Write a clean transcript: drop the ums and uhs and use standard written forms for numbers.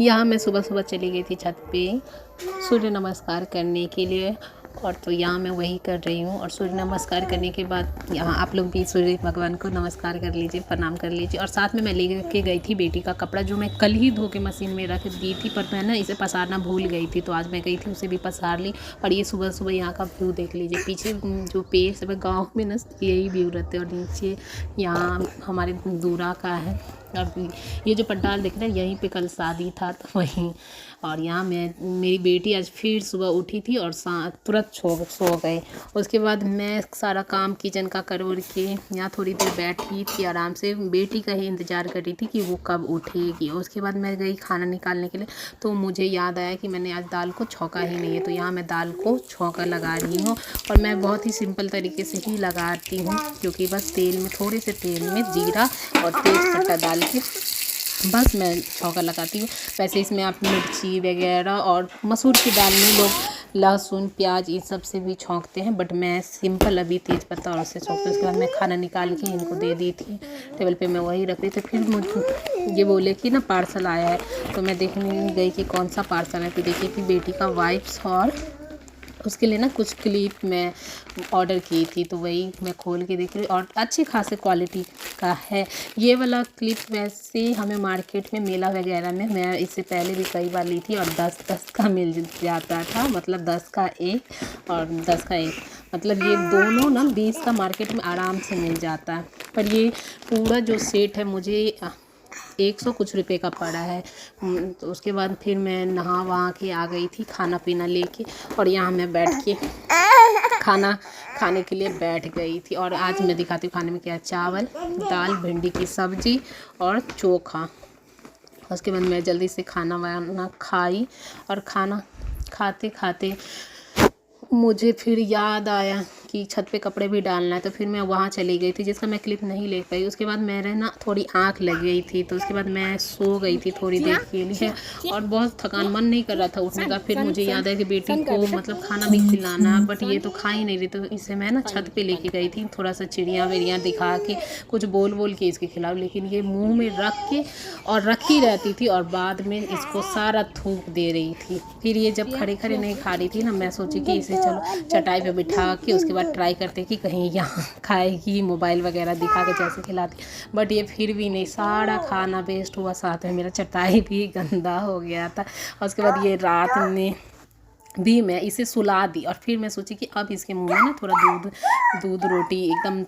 यहाँ मैं सुबह सुबह चली गई थी छत पे सूर्य नमस्कार करने के लिए, और तो यहाँ मैं वही कर रही हूँ। और सूर्य नमस्कार करने के बाद यहाँ आप लोग भी सूर्य भगवान को नमस्कार कर लीजिए, प्रणाम कर लीजिए। और साथ में मैं लेके गई थी बेटी का कपड़ा, जो मैं कल ही धो के मशीन में रख दी थी, पर मैं ना इसे पसारना भूल गई थी, तो आज मैं गई थी उसे भी पसार ली। और ये सुबह सुबह यहाँ का व्यू देख लीजिए, पीछे जो पेड़ सब गाँव में ना यही व्यू रहते हैं, और नीचे यहाँ हमारे दूरा का है। और ये जो पंडाल दिख रहा है यहीं पे कल शादी था, तो वहीं। और यहाँ मेरी बेटी आज फिर सुबह उठी थी और तुरंत सो गए। उसके बाद मैं सारा काम किचन का कर के यहाँ थोड़ी देर बैठी थी आराम से, बेटी का ही इंतज़ार कर रही थी कि वो कब उठेगी। उसके बाद मैं गई खाना निकालने के लिए, तो मुझे याद आया कि मैंने आज दाल को छौंका ही नहीं है, तो यहाँ मैं दाल को छौंका लगा रही हूँ। और मैं बहुत ही सिंपल तरीके से ही लगाती हूँ, क्योंकि बस तेल में, थोड़े से तेल में जीरा और तेज पत्ता डाल के बस मैं छौंका लगाती हूँ। वैसे इसमें आप मिर्ची वगैरह और मसूर की दाल में लोग लहसुन प्याज इन सब से भी छौंकते हैं, बट मैं सिंपल अभी तेज पत्ता और उससे छौंकती हूँ। उसके बाद मैं खाना निकाल के इनको दे दी थी, टेबल पे मैं वही रख रही थी। फिर मुझे ये बोले कि ना पार्सल आया है, तो मैं देखने गई कि कौन सा पार्सल है। तो देखिए कि बेटी का वाइप्स और उसके लिए ना कुछ क्लिप मैं ऑर्डर की थी, तो वही मैं खोल के देख रही हूँ, और अच्छी खासी क्वालिटी का है ये वाला क्लिप। वैसे हमें मार्केट में मेला वगैरह में मैं इससे पहले भी कई बार ली थी, और 10-10 का मिल जाता था, मतलब 10 का एक और 10 का एक, मतलब ये दोनों ना 20 का मार्केट में आराम से मिल जाता है। पर ये पूरा जो सेट है मुझे 100 कुछ रुपए का पड़ा है। तो उसके बाद फिर मैं नहा वहा के आ गई थी खाना पीना लेके, और यहाँ मैं बैठ के खाना खाने के लिए बैठ गई थी। और आज मैं दिखाती हूँ खाने में क्या, चावल दाल भिंडी की सब्जी और चोखा। उसके बाद मैं जल्दी से खाना वाना खाई, और खाना खाते खाते मुझे फिर याद आया कि छत पे कपड़े भी डालना है, तो फिर मैं वहाँ चली गई थी, जिसका मैं क्लिप नहीं ले पाई। उसके बाद मेरे ना थोड़ी आँख लग गई थी, तो उसके बाद मैं सो गई थी थोड़ी देर के लिए, और बहुत थकान, मन नहीं कर रहा था उठने का। फिर मुझे याद है कि बेटी को मतलब खाना भी खिलाना, बट ये तो खा ही नहीं रही, तो इसे मैं ना छत पे लेके गई थी, थोड़ा सा चिड़िया विड़ियाँ दिखा के कुछ बोल के इसके खिलाओ, लेकिन ये मुँह में रख के और रखी रहती थी, और बाद में इसको सारा थूक दे रही थी। फिर ये जब खड़े खड़े नहीं खा रही थी ना, मैं सोची कि इसे चलो चटाई पे बिठा के उसके बाद ट्राई करते कि कहीं यहाँ खाएगी, मोबाइल वगैरह दिखा के जैसे खिलाती, बट ये फिर भी नहीं, सारा खाना वेस्ट हुआ, साथ में मेरा चटाई भी गंदा हो गया था। और उसके बाद ये रात में भी मैं इसे सुला दी, और फिर मैं सोची कि अब इसके मुंह में ना थोड़ा दूध रोटी एकदम